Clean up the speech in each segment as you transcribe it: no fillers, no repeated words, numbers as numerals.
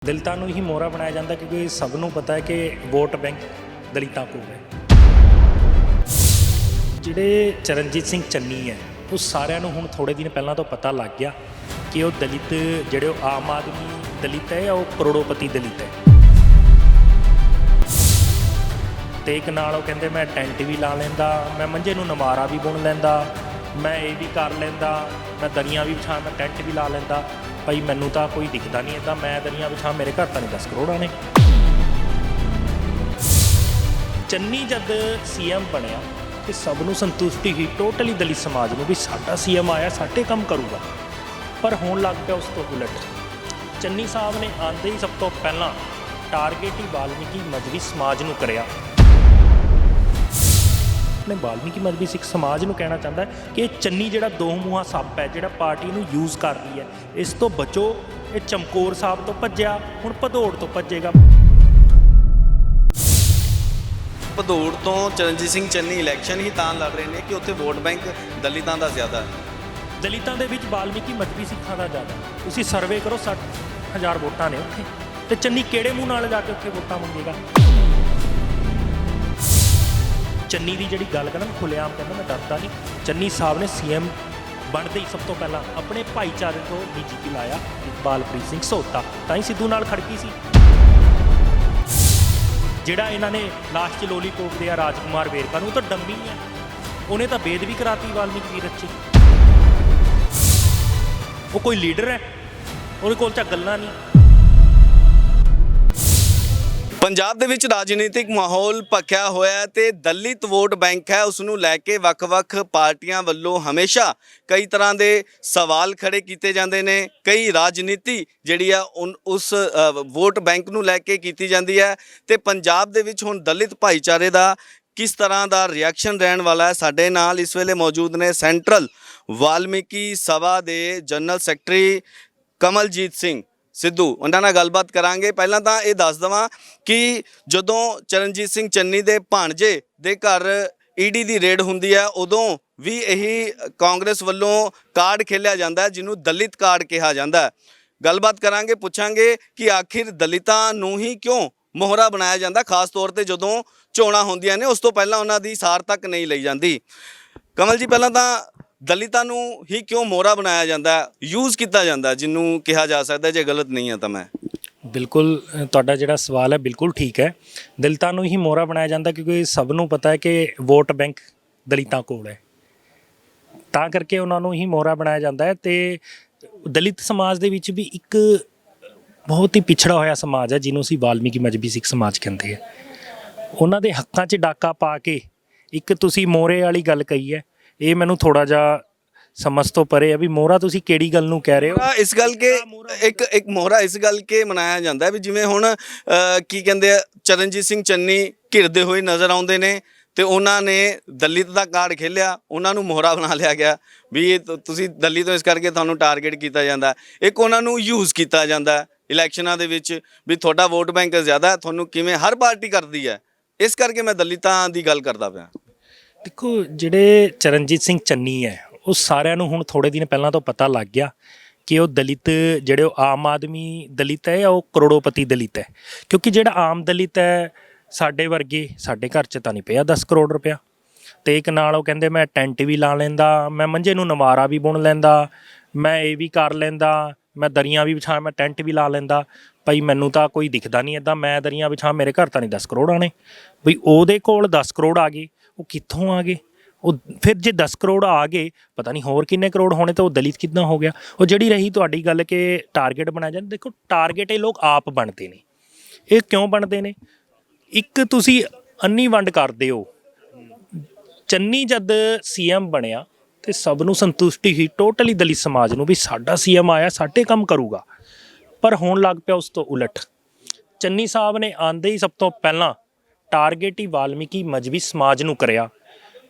ਦਲਿਤਾਂ ਨੂੰ ਹੀ ਮੋਹਰਾ ਬਣਾਇਆ ਜਾਂਦਾ ਕਿਉਂਕਿ ਸਭ ਨੂੰ ਪਤਾ ਹੈ ਕਿ ਵੋਟ ਬੈਂਕ ਦਲਿਤਾਂ ਕੋਲ ਹੈ। ਜਿਹੜੇ ਚਰਨਜੀਤ ਸਿੰਘ ਚੰਨੀ ਹੈ ਉਹ ਸਾਰਿਆਂ ਨੂੰ ਹੁਣ ਥੋੜੇ ਦਿਨ ਪਹਿਲਾਂ ਤੋਂ ਪਤਾ ਲੱਗ ਗਿਆ ਕਿ ਉਹ ਦਲਿਤ ਜਿਹੜੇ ਉਹ ਆਮ ਆਦਮੀ ਦਲਿਤ ਹੈ ਉਹ ਕਰੋੜੋਪਤੀ ਦਲਿਤ ਹੈ। ਤੇ ਇੱਕ ਨਾਲ ਉਹ ਕਹਿੰਦੇ ਮੈਂ ਟੈਂਟ ਵੀ ਲਾ ਲੈਂਦਾ, ਮੈਂ ਮੰਜੇ ਨੂੰ ਨਮਾਰਾ ਵੀ ਬੁਣ ਲੈਂਦਾ, ਮੈਂ ਇਹ ਵੀ ਕਰ ਲੈਂਦਾ, ਮੈਂ ਦਰੀਆਂ ਵੀ ਵਿਛਾ, ਮੈਂ ਟੈਂਟ ਵੀ ਲਾ ਲੈਂਦਾ। ਭਾਈ ਮੈਨੂੰ ਤਾਂ ਕੋਈ ਦਿਖਦਾ ਨਹੀਂ ਇੱਦਾਂ, ਮੈਂ ਦਰੀਆਂ ਵਿਛਾ, ਮੇਰੇ ਘਰ ਤਾਂ ਨਹੀਂ 10 ਕਰੋੜ ਆਣੇ। ਚੰਨੀ ਜਦ ਸੀਐਮ ਬਣਿਆ ਤੇ ਸਭ ਨੂੰ ਸੰਤੁਸ਼ਟੀ ਹੋਈ, ਟੋਟਲੀ ਦਲਿਤ ਸਮਾਜ ਨੂੰ, ਵੀ ਸਾਡਾ ਸੀਐਮ ਆਇਆ ਸਾਡੇ ਕੰਮ ਕਰੂਗਾ। ਪਰ ਹੋਣ ਲੱਗ ਪਿਆ ਉਸ ਤੋਂ ਉਲਟ। ਚੰਨੀ ਸਾਹਿਬ ਨੇ ਆਉਂਦੇ ਹੀ ਸਭ ਤੋਂ ਪਹਿਲਾਂ ਟਾਰਗੇਟ ਹੀ ਵਾਲਮੀਕੀ ਮਜ਼੍ਹਬੀ ਸਮਾਜ ਨੂੰ ਕਰਿਆ। ਆਪਣੇ ਵਾਲਮੀਕੀ ਮਜ਼੍ਹਬੀ ਸਿੱਖ ਸਮਾਜ ਨੂੰ ਕਹਿਣਾ ਚਾਹੁੰਦਾ ਹੈ ਕਿ ਇਹ ਚੰਨੀ ਜਿਹੜਾ ਦੋ ਮੂੰਹਾਂ ਸੱਪ ਹੈ, ਜਿਹੜਾ ਪਾਰਟੀ ਨੂੰ ਯੂਜ਼ ਕਰਦੀ ਹੈ, ਇਸ ਤੋਂ ਬਚੋ। ਇਹ ਚਮਕੌਰ ਸਾਹਿਬ ਤੋਂ ਭੱਜਿਆ, ਹੁਣ ਭਦੌੜ ਤੋਂ ਭੱਜੇਗਾ। ਭਦੌੜ ਤੋਂ ਚਰਨਜੀਤ ਸਿੰਘ ਚੰਨੀ ਇਲੈਕਸ਼ਨ ਹੀ ਤਾਂ ਲੜ ਰਹੇ ਨੇ ਕਿ ਉੱਥੇ ਵੋਟ ਬੈਂਕ ਦਲਿਤਾਂ ਦਾ ਜ਼ਿਆਦਾ ਹੈ। ਦਲਿਤਾਂ ਦੇ ਵਿੱਚ ਵਾਲਮੀਕੀ ਮਜ਼੍ਹਬੀ ਸਿੱਖਾਂ ਦਾ ਜ਼ਿਆਦਾ। ਤੁਸੀਂ ਸਰਵੇ ਕਰੋ, 60,000 ਵੋਟਾਂ ਨੇ ਉੱਥੇ, ਤੇ ਚੰਨੀ ਕਿਹੜੇ ਮੂੰਹ ਨਾਲ ਜਾ ਕੇ ਉੱਥੇ ਵੋਟਾਂ ਮੰਗੇਗਾ? ਚੰਨੀ ਦੀ ਜਿਹੜੀ ਗੱਲ ਕਰਨਾ ਖੁੱਲ੍ਹੇਆਮ ਕਹਿੰਦਾ ਮੈਂ ਡਰਦਾ ਨਹੀਂ। ਚੰਨੀ ਸਾਹਿਬ ਨੇ ਸੀਐਮ ਬਣਦੇ ਹੀ ਸਭ ਤੋਂ ਪਹਿਲਾਂ ਆਪਣੇ ਭਾਈਚਾਰੇ ਤੋਂ ਡੀਜੀਪੀ ਲਾਇਆ ਇਕਬਾਲਪ੍ਰੀਤ ਸਿੰਘ ਸੋਤਾ, ਤਾਂ ਹੀ ਸਿੱਧੂ ਨਾਲ ਖੜਕੀ ਸੀ। ਜਿਹੜਾ ਇਹਨਾਂ ਨੇ ਲਾਸਟ 'ਚ ਲੋਲੀਪੋਪ ਦੇ ਆ ਰਾਜਕੁਮਾਰ ਵੇਰਕਾ ਨੂੰ, ਤਾਂ ਡੰਮੀ ਹੈ, ਉਹਨੇ ਤਾਂ ਬੇਦ ਵੀ ਕਰਾਤੀ ਵਾਲਮੀਕੀ ਵੀਰਤ 'ਚ। ਉਹ ਕੋਈ ਲੀਡਰ ਹੈ? ਉਹਦੇ ਕੋਲ ਤਾਂ ਗੱਲਾਂ ਨਹੀਂ। ਪੰਜਾਬ ਦੇ ਵਿੱਚ ਰਾਜਨੀਤਿਕ ਮਾਹੌਲ ਭਖਿਆ ਹੋਇਆ ਤੇ ਦਲਿਤ ਵੋਟ ਬੈਂਕ ਹੈ, ਉਸ ਨੂੰ ਲੈ ਕੇ ਵੱਖ-ਵੱਖ ਪਾਰਟੀਆਂ ਵੱਲੋਂ ਹਮੇਸ਼ਾ ਕਈ ਤਰ੍ਹਾਂ ਦੇ ਸਵਾਲ ਖੜੇ ਕੀਤੇ ਜਾਂਦੇ ਨੇ। ਕਈ ਰਾਜਨੀਤੀ ਜਿਹੜੀ ਆ ਉਸ ਵੋਟ ਬੈਂਕ ਨੂੰ ਲੈ ਕੇ ਕੀਤੀ ਜਾਂਦੀ ਹੈ ਤੇ ਪੰਜਾਬ ਦੇ ਵਿੱਚ ਹੁਣ ਦਲਿਤ ਭਾਈਚਾਰੇ ਦਾ ਕਿਸ ਤਰ੍ਹਾਂ ਦਾ ਰਿਐਕਸ਼ਨ ਰਹਿਣ ਵਾਲਾ ਹੈ। ਸਾਡੇ ਨਾਲ ਇਸ ਵੇਲੇ ਮੌਜੂਦ ਨੇ ਸੈਂਟਰਲ ਵਾਲਮੀਕੀ ਸਭਾ ਦੇ ਜਨਰਲ ਸੈਕਟਰੀ ਕਮਲਜੀਤ ਸਿੰਘ ਸਿੱਧੂ, ਉਹਨਾਂ ਨਾਲ ਗੱਲਬਾਤ ਕਰਾਂਗੇ। ਪਹਿਲਾਂ ਤਾਂ ਇਹ ਦੱਸ ਦੇਵਾਂ ਕਿ ਜਦੋਂ ਚਰਨਜੀਤ ਸਿੰਘ ਚੰਨੀ ਦੇ ਭਾਣਜੇ ਦੇ ਘਰ ਈਡੀ ਦੀ ਰੇਡ ਹੁੰਦੀ ਹੈ, ਉਦੋਂ ਵੀ ਇਹੀ ਕਾਂਗਰਸ ਵੱਲੋਂ ਕਾਰਡ ਖੇਲਿਆ ਜਾਂਦਾ ਹੈ ਜਿਹਨੂੰ ਦਲਿਤ ਕਾਰਡ ਕਿਹਾ ਜਾਂਦਾ ਹੈ। ਗੱਲਬਾਤ ਕਰਾਂਗੇ, ਪੁੱਛਾਂਗੇ ਕਿ ਆਖਿਰ ਦਲਿਤਾਂ ਨੂੰ ਹੀ ਕਿਉਂ ਮੋਹਰਾ ਬਣਾਇਆ ਜਾਂਦਾ, ਖਾਸ ਤੌਰ ਤੇ ਜਦੋਂ ਚੋਣਾਂ ਹੁੰਦੀਆਂ ਨੇ, ਉਸ ਤੋਂ ਪਹਿਲਾਂ ਉਹਨਾਂ ਦੀ ਸਾਰ ਤੱਕ ਨਹੀਂ ਲਈ ਜਾਂਦੀ। ਕਮਲ ਜੀ, ਪਹਿਲਾਂ ਤਾਂ ਦਲਿਤਾਂ ਨੂੰ ਹੀ ਕਿਉਂ ਮੋਹਰਾ ਬਣਾਇਆ ਜਾਂਦਾ, ਯੂਜ਼ ਕੀਤਾ ਜਾਂਦਾ, ਜਿਹਨੂੰ ਕਿਹਾ ਜਾ ਸਕਦਾ, ਜੇ ਗਲਤ ਨਹੀਂ ਹੈ ਤਾਂ? ਮੈਂ ਬਿਲਕੁਲ, ਤੁਹਾਡਾ ਜਿਹੜਾ ਸਵਾਲ ਹੈ ਬਿਲਕੁਲ ਠੀਕ ਹੈ। ਦਲਿਤਾਂ ਨੂੰ ਹੀ ਮੋਹਰਾ ਬਣਾਇਆ ਜਾਂਦਾ ਕਿਉਂਕਿ ਸਭ ਨੂੰ ਪਤਾ ਹੈ ਕਿ ਵੋਟ ਬੈਂਕ ਦਲਿਤਾਂ ਕੋਲ ਹੈ, ਤਾਂ ਕਰਕੇ ਉਹਨਾਂ ਨੂੰ ਹੀ ਮੋਹਰਾ ਬਣਾਇਆ ਜਾਂਦਾ ਹੈ। ਤੇ ਦਲਿਤ ਸਮਾਜ ਦੇ ਵਿੱਚ ਵੀ ਇੱਕ ਬਹੁਤ ਹੀ ਪਿਛੜਾ ਹੋਇਆ ਸਮਾਜ ਹੈ ਜਿਹਨੂੰ ਅਸੀਂ ਵਾਲਮੀਕੀ ਮਜ਼੍ਹਬੀ ਸਿੱਖ ਸਮਾਜ ਕਹਿੰਦੇ ਆ। ਉਹਨਾਂ ਦੇ ਹੱਕਾਂ 'ਚ ਡਾਕਾ ਪਾ ਕੇ ਇੱਕ ਤੁਸੀਂ ਮੋਹਰੇ ਵਾਲੀ ਗੱਲ ਕਹੀ ਹੈ, ਇਹ ਮੈਨੂੰ ਥੋੜਾ ਜਿਹਾ ਸਮਝ ਤੋਂ ਪਰੇ ਹੈ ਵੀ ਮੋਹਰਾ ਤੁਸੀਂ ਕਿਹੜੀ ਗੱਲ ਨੂੰ ਕਹਿ ਰਹੇ ਹੋ। ਇਸ ਗੱਲ ਕੇ ਇੱਕ ਮੋਹਰਾ ਇਸ ਗੱਲ ਕੇ ਮਨਾਇਆ ਜਾਂਦਾ ਵੀ ਜਿਵੇਂ ਹੁਣ ਕੀ ਕਹਿੰਦੇ ਆ, ਚਰਨਜੀਤ ਸਿੰਘ ਚੰਨੀ ਘਿਰਦੇ ਹੋਏ ਨਜ਼ਰ ਆਉਂਦੇ ਨੇ ਤੇ ਉਹਨਾਂ ਨੇ ਦਲਿਤ ਦਾ ਕਾਰਡ ਖੇਲਿਆ, ਉਹਨਾਂ ਨੂੰ ਮੋਹਰਾ ਬਣਾ ਲਿਆ ਗਿਆ ਵੀ ਇਹ ਤੁਸੀਂ ਦਲਿਤ ਤੋਂ, ਇਸ ਕਰਕੇ ਤੁਹਾਨੂੰ ਟਾਰਗੇਟ ਕੀਤਾ ਜਾਂਦਾ। ਇੱਕ ਉਹਨਾਂ ਨੂੰ ਯੂਜ਼ ਕੀਤਾ ਜਾਂਦਾ ਇਲੈਕਸ਼ਨਾਂ ਦੇ ਵਿੱਚ ਵੀ ਤੁਹਾਡਾ ਵੋਟ ਬੈਂਕ ਜ਼ਿਆਦਾ, ਤੁਹਾਨੂੰ ਕਿਵੇਂ ਹਰ ਪਾਰਟੀ ਕਰਦੀ ਹੈ, ਇਸ ਕਰਕੇ ਮੈਂ ਦਲਿਤਾਂ ਦੀ ਗੱਲ ਕਰਦਾ ਪਿਆ। ਦੇਖੋ, ਜਿਹੜੇ ਚਰਨਜੀਤ ਸਿੰਘ ਚੰਨੀ ਹੈ ਉਹ ਸਾਰਿਆਂ ਨੂੰ ਹੁਣ ਥੋੜੇ ਦਿਨ ਪਹਿਲਾਂ ਤੋਂ ਪਤਾ ਲੱਗ ਗਿਆ ਕਿ ਉਹ ਦਲਿਤ ਜਿਹੜੇ ਉਹ ਆਮ ਆਦਮੀ ਦਲਿਤ ਹੈ ਜਾਂ ਉਹ ਕਰੋੜੋਪਤੀ ਦਲਿਤ ਹੈ। ਕਿਉਂਕਿ ਜਿਹੜਾ ਆਮ ਦਲਿਤ ਹੈ, ਸਾਡੇ ਵਰਗੇ, ਸਾਡੇ ਘਰ 'ਚ ਤਾਂ ਨਹੀਂ ਪਿਆ 10 ਕਰੋੜ ਰੁਪਇਆ। ਤੇ ਇੱਕ ਨਾਲ ਉਹ ਕਹਿੰਦੇ ਮੈਂ ਟੈਂਟ ਵੀ ਲਾ ਲੈਂਦਾ, ਮੈਂ ਮੰਜੇ ਨੂੰ ਨਮਾਰਾ ਵੀ ਬੁਣ ਲੈਂਦਾ, ਮੈਂ ਇਹ ਵੀ ਕਰ ਲੈਂਦਾ, ਮੈਂ ਦਰੀਆਂ ਵੀ ਵਿਛਾ, ਮੈਂ ਟੈਂਟ ਵੀ ਲਾ ਲੈਂਦਾ। ਭਾਈ ਮੈਨੂੰ ਤਾਂ ਕੋਈ ਦਿਖਦਾ ਨਹੀਂ ਇੱਦਾਂ, ਮੈਂ ਦਰੀਆਂ ਵਿਛਾ, ਮੇਰੇ ਘਰ ਤਾਂ ਨਹੀਂ 10 ਕਰੋੜ ਆਣੇ। ਬਈ ਉਹਦੇ ਕੋਲ 10 ਕਰੋੜ ਆ ਗਏ, ਉਹ ਕਿੱਥੋਂ ਆ ਗਏ? ਉਹ ਫਿਰ ਜੇ 10 ਕਰੋੜ ਆ ਗਏ, ਪਤਾ ਨਹੀਂ ਹੋਰ ਕਿੰਨੇ ਕਰੋੜ ਹੋਣੇ, ਤਾਂ ਉਹ ਦਲਿਤ ਕਿੱਦਾਂ ਹੋ ਗਿਆ? ਉਹ ਜਿਹੜੀ ਰਹੀ ਤੁਹਾਡੀ ਗੱਲ ਕਿ ਟਾਰਗੇਟ ਬਣਾਇਆ ਜਾਂਦਾ, ਦੇਖੋ ਟਾਰਗੇਟ ਇਹ ਲੋਕ ਆਪ ਬਣਦੇ ਨੇ। ਇਹ ਕਿਉਂ ਬਣਦੇ ਨੇ? ਇੱਕ ਤੁਸੀਂ ਅੰਨੀ ਵੰਡ ਕਰਦੇ ਹੋ। ਚੰਨੀ ਜਦ ਸੀਐਮ ਬਣਿਆ ਤੇ ਸਭ ਨੂੰ ਸੰਤੁਸ਼ਟੀ ਹੋਈ, ਟੋਟਲੀ ਦਲਿਤ ਸਮਾਜ ਨੂੰ, ਵੀ ਸਾਡਾ ਸੀਐਮ ਆਇਆ ਸਾਡੇ ਕੰਮ ਕਰੂਗਾ। ਪਰ ਹੋਣ ਲੱਗ ਪਿਆ ਉਸ ਤੋਂ ਉਲਟ। ਚੰਨੀ ਸਾਹਿਬ ਨੇ ਆਉਂਦੇ ਹੀ ਸਭ ਤੋਂ ਪਹਿਲਾਂ ਟਾਰਗੇਟ ਹੀ ਵਾਲਮੀਕੀ ਮਜ਼੍ਹਬੀ ਸਮਾਜ ਨੂੰ ਕਰਿਆ।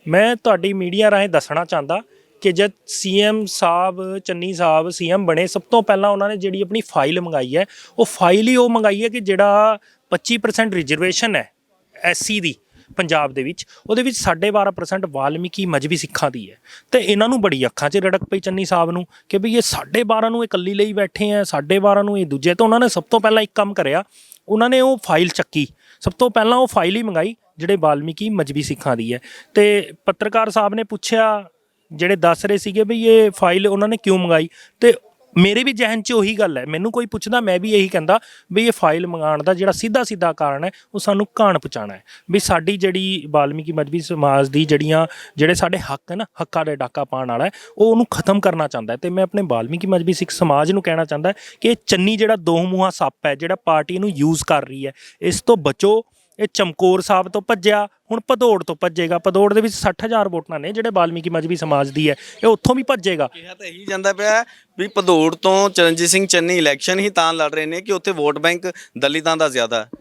ਮੈਂ ਤੁਹਾਡੀ ਮੀਡੀਆ ਰਾਹੀਂ ਦੱਸਣਾ ਚਾਹੁੰਦਾ ਕਿ ਜਦ ਸੀਐਮ ਸਾਹਿਬ ਚੰਨੀ ਸਾਹਿਬ ਸੀਐਮ ਬਣੇ, ਸਭ ਤੋਂ ਪਹਿਲਾਂ ਉਹਨਾਂ ਨੇ ਜਿਹੜੀ ਆਪਣੀ ਫਾਈਲ ਮੰਗਾਈ ਹੈ, ਉਹ ਫਾਈਲ ਹੀ ਉਹ ਮੰਗਾਈ ਹੈ ਕਿ ਜਿਹੜਾ 25% ਰਿਜ਼ਰਵੇਸ਼ਨ ਹੈ ਐਸਸੀ ਦੀ, ਪੰਜਾਬ ਦੇ ਵਿੱਚ, ਉਹਦੇ ਵਿੱਚ 12.5% ਵਾਲਮੀਕੀ ਮਜ਼੍ਹਬੀ ਸਿੱਖਾਂ ਦੀ ਹੈ। ਤੇ ਇਹਨਾਂ ਨੂੰ ਬੜੀ ਅੱਖਾਂ 'ਚ ਰੜਕ ਪਈ ਚੰਨੀ ਸਾਹਿਬ ਨੂੰ ਕਿ ਵੀ ਇਹ 12.5 ਨੂੰ ਇਹ ਇਕੱਲੀ ਲਈ ਬੈਠੇ ਆ, 12.5 ਨੂੰ ਇਹ ਦੂਜੇ। ਤਾਂ ਉਹਨਾਂ ਨੇ ਸਭ ਤੋਂ ਪਹਿਲਾਂ ਇੱਕ ਕੰਮ ਕਰਿਆ, ਉਹਨਾਂ ਨੇ ਉਹ ਫਾਈਲ ਚੱਕੀ, ਸਭ ਤੋਂ ਪਹਿਲਾਂ ਉਹ ਫਾਈਲ ਹੀ ਮੰਗਾਈ ਜਿਹੜੇ ਵਾਲਮੀਕੀ ਮਜ਼੍ਹਬੀ ਸਿੱਖਾਂ ਦੀ ਹੈ। ਤੇ ਪੱਤਰਕਾਰ ਸਾਹਿਬ ਨੇ ਪੁੱਛਿਆ, ਜਿਹੜੇ ਦੱਸ ਰਹੇ ਸੀਗੇ ਵੀ ਇਹ ਫਾਈਲ ਉਹਨਾਂ ਨੇ ਕਿਉਂ ਮੰਗਾਈ, ਤੇ ਮੇਰੇ ਵੀ ਜ਼ਿਹਨ 'ਚ ਉਹੀ ਗੱਲ ਹੈ, ਮੈਨੂੰ ਕੋਈ ਪੁੱਛਦਾ ਮੈਂ ਵੀ ਇਹੀ ਕਹਿੰਦਾ ਵੀ ਇਹ ਫਾਈਲ ਮੰਗਾਉਣ ਦਾ ਜਿਹੜਾ ਸਿੱਧਾ ਕਾਰਨ ਹੈ ਉਹ ਸਾਨੂੰ ਘਾਣ ਪਹੁੰਚਾਉਣਾ ਹੈ, ਵੀ ਸਾਡੀ ਜਿਹੜੀ ਵਾਲਮੀਕੀ ਮਜ਼੍ਹਬੀ ਸਮਾਜ ਦੀ ਜਿਹੜੇ ਸਾਡੇ ਹੱਕ ਹੈ ਨਾ, ਹੱਕਾਂ ਦੇ ਡਾਕਾ ਪਾਉਣ ਵਾਲਾ ਹੈ, ਉਹ ਉਹਨੂੰ ਖਤਮ ਕਰਨਾ ਚਾਹੁੰਦਾ ਹੈ। ਤੇ ਮੈਂ ਆਪਣੇ ਵਾਲਮੀਕੀ ਮਜ਼੍ਹਬੀ ਸਿੱਖ ਸਮਾਜ ਨੂੰ ਕਹਿਣਾ ਚਾਹੁੰਦਾ ਕਿ ਇਹ ਚੰਨੀ ਜਿਹੜਾ ਦੋ ਮੂੰਹਾ ਸੱਪ ਹੈ, ਜਿਹੜਾ ਪਾਰਟੀ ਨੂੰ ਯੂਜ਼ ਕਰ ਰਹੀ ਹੈ, ਇਸ ਤੋਂ ਬਚੋ। ਇਹ ਚਮਕੌਰ ਸਾਹਿਬ ਤੋਂ ਭੱਜਿਆ, ਹੁਣ ਭਦੌੜ ਤੋਂ ਭੱਜੇਗਾ। ਭਦੌੜ ਦੇ ਵਿੱਚ 60,000 ਵੋਟਾਂ ਨੇ ਜਿਹੜੇ ਵਾਲਮੀਕੀ ਮਜ਼੍ਹਬੀ ਸਮਾਜ ਦੀ ਹੈ, ਇਹ ਉੱਥੋਂ ਵੀ ਭੱਜੇਗਾ। ਕਿਹਾ ਤਾਂ ਇਹੀ ਜਾਂਦਾ ਪਿਆ ਵੀ ਭਦੌੜ ਤੋਂ ਚਰਨਜੀਤ ਸਿੰਘ ਚੰਨੀ ਇਲੈਕਸ਼ਨ ਹੀ ਤਾਂ ਲੜ ਰਹੇ ਨੇ ਕਿ ਉੱਥੇ ਵੋਟ ਬੈਂਕ ਦਲਿਤਾਂ ਦਾ ਜ਼ਿਆਦਾ ਹੈ।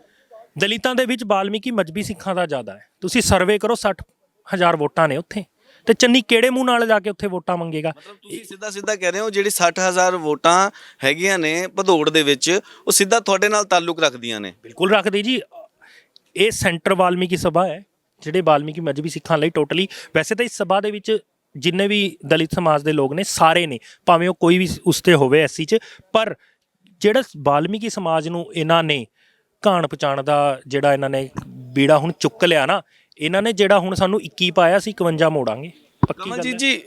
ਦਲਿਤਾਂ ਦੇ ਵਿੱਚ ਵਾਲਮੀਕੀ ਮਜ਼੍ਹਬੀ ਸਿੱਖਾਂ ਦਾ ਜ਼ਿਆਦਾ ਹੈ। ਤੁਸੀਂ ਸਰਵੇ ਕਰੋ, 60,000 ਵੋਟਾਂ ਨੇ ਉੱਥੇ, ਤੇ ਚੰਨੀ ਕਿਹੜੇ ਮੂੰਹ ਨਾਲ ਜਾ ਕੇ ਉੱਥੇ ਵੋਟਾਂ ਮੰਗੇਗਾ? ਮਤਲਬ ਤੁਸੀਂ ਸਿੱਧਾ ਕਹਿ ਰਹੇ ਹੋ ਜਿਹੜੀ 60,000 ਵੋਟਾਂ ਹੈਗੀਆਂ ਨੇ ਭਦੌੜ ਦੇ ਵਿੱਚ, ਉਹ ਸਿੱਧਾ ਤੁਹਾਡੇ ਨਾਲ ਤਾਲੁਕ ਰੱਖਦੀਆਂ ਨੇ? ਬਿਲਕੁਲ ਰੱਖਦੀ ਜੀ। ਇਹ ਸੈਂਟਰ ਵਾਲਮੀਕੀ ਸਭਾ ਹੈ ਜਿਹੜੇ ਵਾਲਮੀਕੀ ਮਜ਼੍ਹਬੀ ਸਿੱਖਾਂ ਲਈ ਟੋਟਲੀ। ਵੈਸੇ ਤਾਂ ਇਸ ਸਭਾ ਦੇ ਵਿੱਚ ਜਿੰਨੇ ਵੀ ਦਲਿਤ ਸਮਾਜ ਦੇ ਲੋਕ ਨੇ ਸਾਰੇ ਨੇ, ਭਾਵੇਂ ਉਹ ਕੋਈ ਵੀ ਉਸ 'ਤੇ ਹੋਵੇ ਐਸਸੀ 'ਚ, ਪਰ ਜਿਹੜਾ ਵਾਲਮੀਕੀ ਸਮਾਜ ਨੂੰ ਇਹਨਾਂ ਨੇ ਘਾਣ ਪਹੁੰਚਾਉਣ ਦਾ ਜਿਹੜਾ ਇਹਨਾਂ ਨੇ ਬੀੜਾ ਹੁਣ ਚੁੱਕ ਲਿਆ ਨਾ, ਇਹਨਾਂ ਨੇ ਜਿਹੜਾ ਹੁਣ ਸਾਨੂੰ 21 ਪਾਇਆ ਸੀ 51 ਮੋੜਾਂਗੇ, ਪੱਕੀ ਗੱਲ ਜੀ।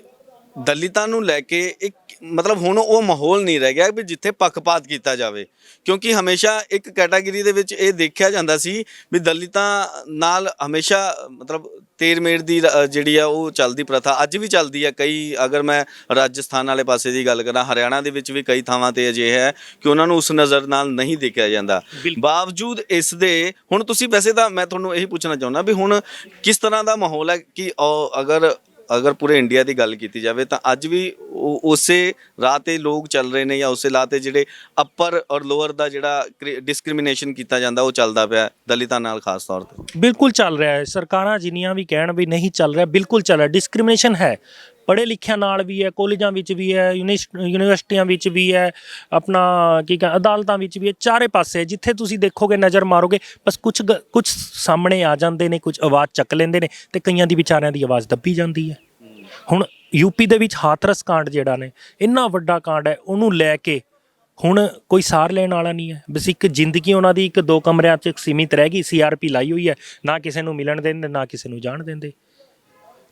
ਦਲਿਤਾਂ ਨੂੰ ਲੈ ਕੇ ਇੱਕ ਮਤਲਬ ਹੁਣ ਉਹ ਮਾਹੌਲ ਨਹੀਂ ਰਹਿ ਗਿਆ ਵੀ ਜਿੱਥੇ ਪੱਖਪਾਤ ਕੀਤਾ ਜਾਵੇ, ਕਿਉਂਕਿ ਹਮੇਸ਼ਾ ਇੱਕ ਕੈਟਾਗਰੀ ਦੇ ਵਿੱਚ ਇਹ ਦੇਖਿਆ ਜਾਂਦਾ ਸੀ ਵੀ ਦਲਿਤਾਂ ਨਾਲ ਹਮੇਸ਼ਾ ਮਤਲਬ ਤੇਰ ਮੇਰ ਦੀ ਜਿਹੜੀ ਆ ਉਹ ਚੱਲਦੀ ਪ੍ਰਥਾ ਅੱਜ ਵੀ ਚੱਲਦੀ ਹੈ। ਕਈ ਅਗਰ ਮੈਂ ਰਾਜਸਥਾਨ ਵਾਲੇ ਪਾਸੇ ਦੀ ਗੱਲ ਕਰਾਂ, ਹਰਿਆਣਾ ਦੇ ਵਿੱਚ ਵੀ ਕਈ ਥਾਵਾਂ ਤੇ ਅਜਿਹਾ ਹੈ ਕਿ ਉਹਨਾਂ ਨੂੰ ਉਸ ਨਜ਼ਰ ਨਾਲ ਨਹੀਂ ਦੇਖਿਆ ਜਾਂਦਾ। ਬਾਵਜੂਦ ਇਸ ਦੇ ਹੁਣ ਤੁਸੀਂ ਵੈਸੇ ਤਾਂ ਮੈਂ ਤੁਹਾਨੂੰ ਇਹੀ ਪੁੱਛਣਾ ਚਾਹੁੰਦਾ ਵੀ ਹੁਣ ਕਿਸ ਤਰ੍ਹਾਂ ਦਾ ਮਾਹੌਲ ਹੈ ਕਿ ਅਗਰ ਪੂਰੇ ਇੰਡੀਆ ਦੀ ਗੱਲ ਕੀਤੀ ਜਾਵੇ ਤਾਂ ਅੱਜ ਵੀ ਉਸੇ ਰਾਹ 'ਤੇ ਲੋਕ ਚੱਲ ਰਹੇ ਨੇ, ਜਾਂ ਉਸੇ ਰਾਹ 'ਤੇ ਜਿਹੜੇ ਅੱਪਰ ਔਰ ਲੋਅਰ ਦਾ ਜਿਹੜਾ ਡਿਸਕ੍ਰਿਮੀਨੇਸ਼ਨ ਕੀਤਾ ਜਾਂਦਾ ਉਹ ਚੱਲਦਾ ਪਿਆ ਦਲਿਤਾਂ ਨਾਲ ਖਾਸ ਤੌਰ 'ਤੇ? ਬਿਲਕੁਲ ਚੱਲ ਰਿਹਾ ਹੈ। ਸਰਕਾਰਾਂ ਜਿੰਨੀਆਂ ਵੀ ਕਹਿਣ ਵੀ ਨਹੀਂ ਚੱਲ ਰਿਹਾ, ਬਿਲਕੁਲ ਚੱਲ ਰਿਹਾ। ਡਿਸਕ੍ਰਿਮੀਨੇਸ਼ਨ ਹੈ, ਪੜ੍ਹੇ ਲਿਖਿਆਂ ਨਾਲ ਵੀ ਹੈ, ਕਾਲਜਾਂ ਵਿੱਚ ਵੀ ਹੈ, ਯੂਨੀਵਰਸਿਟੀਆਂ ਵਿੱਚ ਵੀ ਹੈ, ਆਪਣਾ ਅਦਾਲਤਾਂ ਵਿੱਚ ਵੀ ਹੈ, ਚਾਰੇ ਪਾਸੇ ਜਿੱਥੇ ਤੁਸੀਂ ਦੇਖੋਗੇ, ਨਜ਼ਰ ਮਾਰੋਗੇ, ਬਸ ਕੁਝ ਸਾਹਮਣੇ ਆ ਜਾਂਦੇ ਨੇ, ਕੁਝ ਆਵਾਜ਼ ਚੱਕ ਲੈਂਦੇ ਨੇ, ਤੇ ਕਈਆਂ ਦੀ ਵਿਚਾਰਿਆਂ ਦੀ ਆਵਾਜ਼ ਦੱਬੀ ਜਾਂਦੀ ਹੈ। ਹੁਣ ਯੂਪੀ ਦੇ ਵਿੱਚ ਹਾਥਰਸ ਕਾਂਡ ਜਿਹੜਾ ਨੇ, ਇੰਨਾ ਵੱਡਾ ਕਾਂਡ ਹੈ, ਉਹਨੂੰ ਲੈ ਕੇ ਹੁਣ ਕੋਈ ਸਾਰ ਲੈਣ ਵਾਲਾ ਨਹੀਂ ਹੈ। ਬਸ ਇੱਕ ਜ਼ਿੰਦਗੀ ਉਹਨਾਂ ਦੀ 1-2 ਕਮਰਿਆਂ 'ਚ ਸੀਮਿਤ ਰਹਿ ਗਈ। CRP ਲਾਈ ਹੋਈ ਹੈ, ਨਾ ਕਿਸੇ ਨੂੰ ਮਿਲਣ ਦਿੰਦੇ, ਨਾ ਕਿਸੇ ਨੂੰ ਜਾਣ ਦਿੰਦੇ।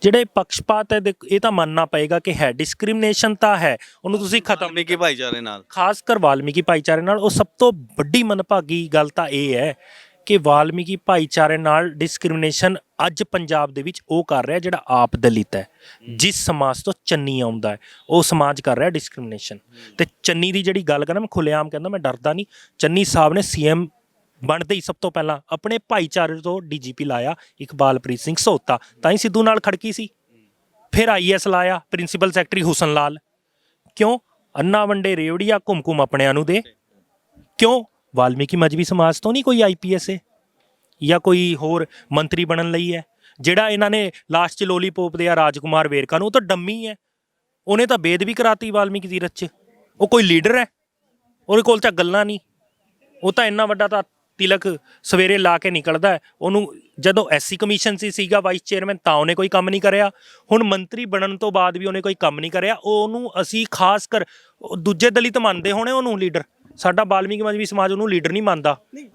ਜਿਹੜੇ ਪੱਖਪਾਤ ਹੈ, ਇਹ ਤਾਂ ਮੰਨਣਾ ਪਏਗਾ ਕਿ ਹੈ, ਡਿਸਕ੍ਰਿਮੀਨੇਸ਼ਨ ਤਾਂ ਹੈ, ਉਹਨੂੰ ਤੁਸੀਂ ਖਤਮ ਵਾਲਮੀਕੀ ਭਾਈਚਾਰੇ ਨਾਲ, ਖਾਸ ਕਰ ਵਾਲਮੀਕੀ ਭਾਈਚਾਰੇ ਨਾਲ। ਉਹ ਸਭ ਤੋਂ ਵੱਡੀ ਮੰਦਭਾਗੀ ਗੱਲ ਤਾਂ ਇਹ ਹੈ ਕਿ ਵਾਲਮੀਕੀ ਭਾਈਚਾਰੇ ਨਾਲ ਡਿਸਕ੍ਰਿਮੀਨੇਸ਼ਨ ਅੱਜ ਪੰਜਾਬ ਦੇ ਵਿੱਚ ਉਹ ਕਰ ਰਿਹਾ ਜਿਹੜਾ ਆਪ ਦਲਿਤ ਹੈ, ਜਿਸ ਸਮਾਜ ਤੋਂ ਚੰਨੀ ਆਉਂਦਾ ਹੈ, ਉਹ ਸਮਾਜ ਕਰ ਰਿਹਾ ਡਿਸਕ੍ਰਿਮੀਨੇਸ਼ਨ। ਤੇ ਚੰਨੀ ਦੀ ਜਿਹੜੀ ਗੱਲ ਕਰਾਂ, ਮੈਂ ਖੁੱਲ੍ਹੇਆਮ ਕਹਿੰਦਾ, ਮੈਂ ਡਰਦਾ ਨਹੀਂ। ਚੰਨੀ ਸਾਹਿਬ ਨੇ CM ਬਣਦੇ ਹੀ ਸਭ ਤੋਂ ਪਹਿਲਾਂ ਆਪਣੇ ਭਾਈਚਾਰੇ ਤੋਂ DGP ਲਾਇਆ ਇਕਬਾਲਪ੍ਰੀਤ ਸਿੰਘ ਸੋਹਤਾ, ਤਾਂ ਹੀ ਸਿੱਧੂ ਨਾਲ ਖੜਕੀ ਸੀ। ਫਿਰ IAS ਲਾਇਆ ਪ੍ਰਿੰਸੀਪਲ ਸੈਕਟਰੀ ਹੁਸਨ ਲਾਲ। ਕਿਉਂ? ਅੰਨਾ ਵੰਡੇ ਰੇਵੜੀਆ ਘੁੰਮ ਆਪਣਿਆਂ ਨੂੰ ਦੇ। ਕਿਉਂ? ਵਾਲਮੀਕੀ ਮਜ਼੍ਹਬੀ ਸਮਾਜ ਤੋਂ ਨਹੀਂ ਕੋਈ IPS ਹੈ ਜਾਂ ਕੋਈ ਹੋਰ ਮੰਤਰੀ ਬਣਨ ਲਈ ਹੈ। ਜਿਹੜਾ ਇਹਨਾਂ ਨੇ ਲਾਸਟ 'ਚ ਲੋਲੀਪੋਪ ਦੇ ਆ ਰਾਜਕੁਮਾਰ ਵੇਰਕਾ ਨੂੰ, ਉਹ ਤਾਂ ਡੰਮੀ ਹੈ, ਉਹਨੇ ਤਾਂ ਬੇਦ ਵੀ ਕਰਾਤੀ ਵਾਲਮੀਕੀ ਤੀਰਥ 'ਚ। ਉਹ ਕੋਈ ਲੀਡਰ ਹੈ? ਉਹਦੇ ਕੋਲ ਤਾਂ ਗੱਲਾਂ ਨਹੀਂ। ਉਹ ਤਾਂ ਇੰਨਾ ਵੱਡਾ ਤਾਂ ਤਿਲਕ ਸਵੇਰੇ ਲਾ ਕੇ ਨਿਕਲਦਾ। ਉਹਨੂੰ ਜਦੋਂ SC ਕਮਿਸ਼ਨ ਸੀਗਾ ਵਾਈਸ ਚੇਅਰਮੈਨ, ਤਾਂ ਉਹਨੇ ਕੋਈ ਕੰਮ ਨਹੀਂ ਕਰਿਆ। ਹੁਣ ਮੰਤਰੀ ਬਣਨ ਤੋਂ ਬਾਅਦ ਵੀ ਉਹਨੇ ਕੋਈ ਕੰਮ ਨਹੀਂ ਕਰਿਆ। ਉਹਨੂੰ ਅਸੀਂ ਖਾਸ ਕਰ ਦੂਜੇ ਦਲਿਤ ਮੰਨਦੇ ਹੋਣੇ ਉਹਨੂੰ ਲੀਡਰ, ਸਾਡਾ ਵਾਲਮੀਕੀ ਮਜ਼੍ਹਬੀ ਸਮਾਜ ਉਹਨੂੰ ਲੀਡਰ ਨਹੀਂ ਮੰਨਦਾ। ਨਹੀਂ,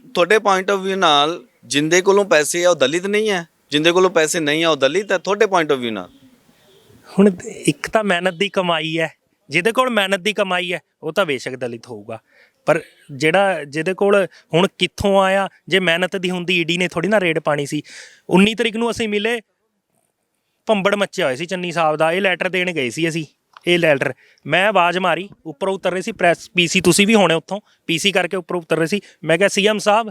ਤੁਹਾਡੇ ਪੁਆਇੰਟ ਆਫ ਵਿਊ ਨਾਲ ਜਿੰਦੇ ਕੋਲੋਂ ਪੈਸੇ ਆ ਉਹ ਦਲਿਤ ਨਹੀਂ ਹੈ, ਜਿੰਦੇ ਕੋਲੋਂ ਪੈਸੇ ਨਹੀਂ ਆ ਉਹ ਦਲਿਤ ਹੈ, ਤੁਹਾਡੇ ਪੁਆਇੰਟ ਆਫ ਵਿਊ ਨਾਲ? ਹੁਣ ਇੱਕ ਤਾਂ ਮਿਹਨਤ ਦੀ ਕਮਾਈ ਹੈ, ਜਿਹਦੇ ਕੋਲ ਮਿਹਨਤ ਦੀ ਕਮਾਈ ਹੈ ਉਹ ਤਾਂ ਬੇਸ਼ੱਕ ਦਲਿਤ ਹੋਊਗਾ, ਪਰ ਜਿਹਦੇ ਕੋਲ ਹੁਣ ਕਿੱਥੋਂ ਆਇਆ? ਜੇ ਮਿਹਨਤ ਦੀ ਹੁੰਦੀ ED ਨੇ ਥੋੜੀ ਨਾ ਰੇਡ ਪਾਣੀ ਸੀ। 19 ਤਰੀਕ ਨੂੰ ਅਸੀਂ ਮਿਲੇ, ਭੰਬੜ ਮੱਚਿਆ ਹੋਇਆ ਸੀ ਚੰਨੀ ਸਾਹਿਬ ਦਾ। ਇਹ ਲੈਟਰ ਦੇਣ ਗਏ ਸੀ ਅਸੀਂ, ਇਹ ਲੈਟਰ ਮੈਂ ਆਵਾਜ਼ ਮਾਰੀ, ਉੱਪਰੋਂ ਉਤਰ ਰਹੇ ਸੀ ਪ੍ਰੈਸ PC, ਤੁਸੀਂ ਵੀ ਹੋਣੇ ਉੱਥੋਂ PC ਕਰਕੇ ਉੱਪਰੋਂ ਉਤਰ ਰਹੇ ਸੀ। ਮੈਂ ਕਿਹਾ CM ਸਾਹਿਬ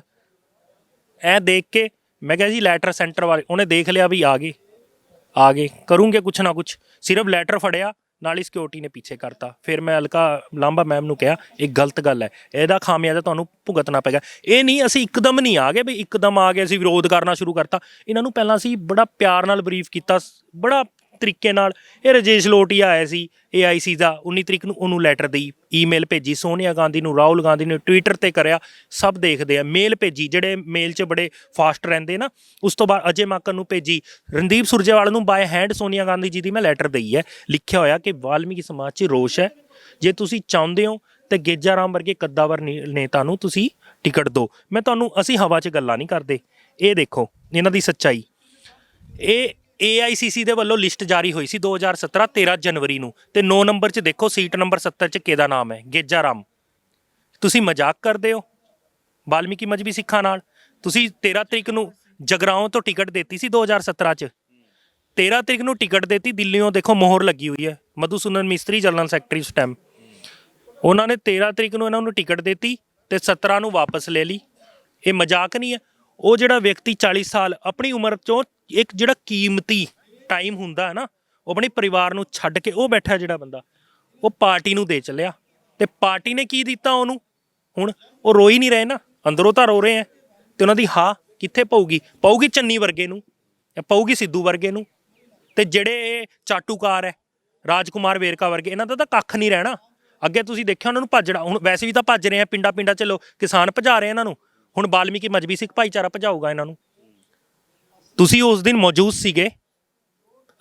ਐ ਦੇਖ ਕੇ, ਮੈਂ ਕਿਹਾ ਜੀ ਲੈਟਰ ਸੈਂਟਰ ਵਾਲੇ। ਉਹਨੇ ਦੇਖ ਲਿਆ ਵੀ ਆ ਗਏ ਕਰੂੰਗੇ ਕੁਛ ਨਾ ਕੁਛ, ਸਿਰਫ ਲੈਟਰ ਫੜਿਆ, ਨਾਲ ਹੀ ਸਿਕਿਉਰਿਟੀ ਨੇ ਪਿੱਛੇ ਕਰਤਾ। ਫਿਰ ਮੈਂ ਅਲਕਾ ਲਾਂਬਾ ਮੈਮ ਨੂੰ ਕਿਹਾ ਇਹ ਗਲਤ ਗੱਲ ਹੈ, ਇਹਦਾ ਖਾਮਿਆਜ਼ਾ ਤੁਹਾਨੂੰ ਭੁਗਤਣਾ ਪਏਗਾ। ਇਹ ਨਹੀਂ ਅਸੀਂ ਇੱਕਦਮ ਨਹੀਂ ਆ ਗਏ ਵੀ ਇੱਕਦਮ ਆ ਗਏ ਅਸੀਂ ਵਿਰੋਧ ਕਰਨਾ ਸ਼ੁਰੂ ਕਰਤਾ। ਇਹਨਾਂ ਨੂੰ ਪਹਿਲਾਂ ਅਸੀਂ ਬੜਾ ਪਿਆਰ ਨਾਲ ਬਰੀਫ ਕੀਤਾ, ਬੜਾ ਤਰੀਕੇ ਨਾਲ ਇਹ ਰਾਜੇਸ਼ ਲੋਟੀਆ ਆਇਆ ਸੀ AIC ਦਾ 19 ਤਰੀਕ ਨੂੰ ਉਹਨੂੰ ਲੈਟਰ ਦੇਈ, ਈਮੇਲ ਭੇਜੀ ਸੋਨੀਆ ਗਾਂਧੀ ਨੂੰ, ਰਾਹੁਲ ਗਾਂਧੀ ਨੇ ਟਵਿੱਟਰ ਤੇ ਕਰਿਆ, ਸਭ ਦੇਖਦੇ ਆ। ਮੇਲ ਭੇਜੀ, ਜਿਹੜੇ ਮੇਲ 'ਚ ਬੜੇ ਫਾਸਟ ਰਹਿੰਦੇ ਨਾ। ਉਸ ਤੋਂ ਬਾਅਦ ਅਜੇ ਮਾਕਨ ਨੂੰ ਭੇਜੀ, ਰਣਦੀਪ ਸੁਰਜੇਵਾਲਾ ਨੂੰ ਬਾਏ ਹੈਂਡ ਸੋਨੀਆ ਗਾਂਧੀ ਜੀ ਦੀ ਮੈਂ ਲੈਟਰ ਦਈ ਹੈ, ਲਿਖਿਆ ਹੋਇਆ ਕਿ ਵਾਲਮੀਕੀ ਸਮਾਜ 'ਚ ਰੋਸ਼ ਹੈ, ਜੇ ਤੁਸੀਂ ਚਾਹੁੰਦੇ ਹੋ ਤੇ ਗੇਜਾ ਰਾਮ ਵਰਗੇ ਕੱਦਾਵਰ ਨੇਤਾ ਨੂੰ ਤੁਸੀਂ ਟਿਕਟ ਦਿਓ। ਮੈਂ ਤੁਹਾਨੂੰ, ਅਸੀਂ ਹਵਾ 'ਚ ਗੱਲਾਂ ਨਹੀਂ ਕਰਦੇ, ਇਹ ਦੇਖੋ ਇਹਨਾਂ ਦੀ ਸੱਚਾਈ। ਇਹ AICC ਦੇ ਵੱਲੋਂ ਲਿਸਟ ਜਾਰੀ ਹੋਈ ਸੀ 2017 13 ਜਨਵਰੀ ਨੂੰ, ਤੇ 9 ਨੰਬਰ 'ਚ ਦੇਖੋ ਸੀਟ ਨੰਬਰ 70 'ਚ ਕਿਹਦਾ ਨਾਮ ਹੈ, ਗੇਜਾ ਰਾਮ। ਤੁਸੀਂ ਮਜ਼ਾਕ ਕਰਦੇ ਹੋ ਵਾਲਮੀਕੀ ਮਜ਼੍ਹਬੀ ਸਿੱਖਾਂ ਨਾਲ। ਤੁਸੀਂ 13 ਤਰੀਕ ਨੂੰ ਜਗਰਾਓਂ ਤੋਂ ਟਿਕਟ ਦਿੱਤੀ ਸੀ 2017 'ਚ, 13 ਤਰੀਕ ਨੂੰ ਟਿਕਟ ਦਿੱਤੀ, ਦਿੱਲੀੋਂ ਦੇਖੋ ਮੋਹਰ ਲੱਗੀ ਹੋਈ ਹੈ, ਮਧੂਸੂਦਨ ਮਿਸਤਰੀ ਜਨਰਲ ਸੈਕਟਰੀ ਉਸ ਟਾਈਮ। ਉਹਨਾਂ ਨੇ 13 ਤਰੀਕ ਨੂੰ ਇਹਨਾਂ ਨੂੰ ਟਿਕਟ ਦਿੱਤੀ ਤੇ 17 ਨੂੰ ਵਾਪਸ ਲੈ ਲਈ। ਇਹ ਮਜ਼ਾਕ ਨਹੀਂ ਹੈ। ਉਹ ਜਿਹੜਾ ਵਿਅਕਤੀ 40 ਸਾਲ ਆਪਣੀ ਉਮਰ 'ਚੋਂ ਇੱਕ ਜਿਹੜਾ ਕੀਮਤੀ ਟਾਈਮ ਹੁੰਦਾ ਹੈ ਨਾ, ਉਹ ਆਪਣੇ ਪਰਿਵਾਰ ਨੂੰ ਛੱਡ ਕੇ ਉਹ ਬੈਠਾ ਜਿਹੜਾ ਬੰਦਾ, ਉਹ ਪਾਰਟੀ ਨੂੰ ਦੇ ਚੱਲਿਆ, ਤੇ ਪਾਰਟੀ ਨੇ ਕੀ ਦਿੱਤਾ ਉਹਨੂੰ। ਹੁਣ ਉਹ ਰੋ ਹੀ ਨਹੀਂ ਰਹੇ ਨਾ, ਅੰਦਰੋਂ ਤਾਂ ਰੋ ਰਹੇ ਆ। ਤੇ ਉਹਨਾਂ ਦੀ ਹਾਂ ਕਿੱਥੇ ਪਊਗੀ? ਪਊਗੀ ਚੰਨੀ ਵਰਗੇ ਨੂੰ ਜਾਂ ਪਊਗੀ ਸਿੱਧੂ ਵਰਗੇ ਨੂੰ। ਤੇ ਜਿਹੜੇ ਇਹ ਚਾਟੂਕਾਰ ਹੈ ਰਾਜਕੁਮਾਰ ਵੇਰਕਾ ਵਰਗੇ, ਇਹਨਾਂ ਦਾ ਤਾਂ ਕੱਖ ਨਹੀਂ ਰਹਿਣਾ। ਅੱਗੇ ਤੁਸੀਂ ਦੇਖਿਆ ਉਹਨਾਂ ਨੂੰ ਭੱਜਣਾ, ਹੁਣ ਵੈਸੇ ਵੀ ਤਾਂ ਭੱਜ ਰਹੇ ਆ ਪਿੰਡਾਂ ਪਿੰਡਾਂ 'ਚ, ਕਿਸਾਨ ਭਜਾ ਰਹੇ ਇਹਨਾਂ ਨੂੰ, ਹੁਣ ਵਾਲਮੀਕੀ ਮਜ਼੍ਹਬੀ ਸਿੱਖ ਭਾਈਚਾਰਾ ਭਜਾਊਗਾ ਇਹਨਾਂ ਨੂੰ। ਤੁਸੀਂ ਉਸ ਦਿਨ ਮੌਜੂਦ ਸੀਗੇ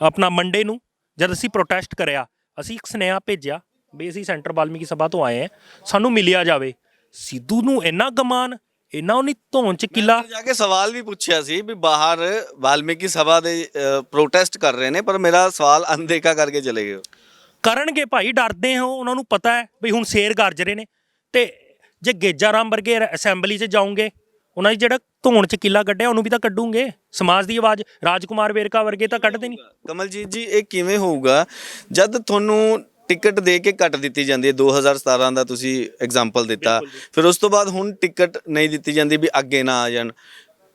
ਆਪਣਾ ਮੰਡੇ ਨੂੰ, ਜਦ ਅਸੀਂ ਪ੍ਰੋਟੈਸਟ ਕਰਿਆ, ਅਸੀਂ ਇੱਕ ਸੁਨੇਹਾ ਭੇਜਿਆ ਵੀ ਅਸੀਂ ਸੈਂਟਰ ਵਾਲਮੀਕੀ ਸਭਾ ਤੋਂ ਆਏ ਹਾਂ, ਸਾਨੂੰ ਮਿਲਿਆ ਜਾਵੇ। ਸਿੱਧੂ ਨੂੰ ਇੰਨਾ ਗਮਾਨ, ਇੰਨਾ ਉਹਨੀ ਧੌਣ 'ਚ ਕਿਲਾ। ਜਾ ਕੇ ਸਵਾਲ ਵੀ ਪੁੱਛਿਆ ਸੀ ਵੀ ਬਾਹਰ ਵਾਲਮੀਕੀ ਸਭਾ ਦੇ ਪ੍ਰੋਟੈਸਟ ਕਰ ਰਹੇ ਨੇ, ਪਰ ਮੇਰਾ ਸਵਾਲ ਅਣਦੇਖਾ ਕਰਕੇ ਚਲੇ ਗਏ। ਕਰਨਗੇ ਭਾਈ, ਡਰਦੇ ਹੋ, ਉਹਨਾਂ ਨੂੰ ਪਤਾ ਹੈ ਵੀ ਹੁਣ ਸ਼ੇਰ ਗਰਜ ਰਹੇ ਨੇ। ਤੇ ਜੇ ਗੇਜਾ ਰਾਮ ਵਰਗੇ ਅਸੈਂਬਲੀ 'ਚ ਜਾਓਗੇ, ਉਹਨਾਂ ਦੀ ਜਿਹੜਾ ਧੌਣ 'ਚ ਕਿੱਲਾ ਕੱਢਿਆ ਉਹਨੂੰ ਵੀ ਤਾਂ ਕੱਢੂਗੇ, ਸਮਾਜ ਦੀ ਆਵਾਜ਼। ਰਾਜਕੁਮਾਰ ਵੇਰਕਾ ਵਰਗੇ ਤਾਂ ਕੱਢਦੇ ਨਹੀਂ। ਕਮਲਜੀਤ ਜੀ, ਇਹ ਕਿਵੇਂ ਹੋਊਗਾ ਜਦ ਤੁਹਾਨੂੰ ਟਿਕਟ ਦੇ ਕੇ ਕੱਟ ਦਿੱਤੀ ਜਾਂਦੀ ਹੈ? 2017 ਦਾ ਤੁਸੀਂ ਐਗਜ਼ਾਮਪਲ ਦਿੱਤਾ, ਫਿਰ ਉਸ ਤੋਂ ਬਾਅਦ ਹੁਣ ਟਿਕਟ ਨਹੀਂ ਦਿੱਤੀ ਜਾਂਦੀ ਵੀ ਅੱਗੇ ਨਾ ਆ ਜਾਣ।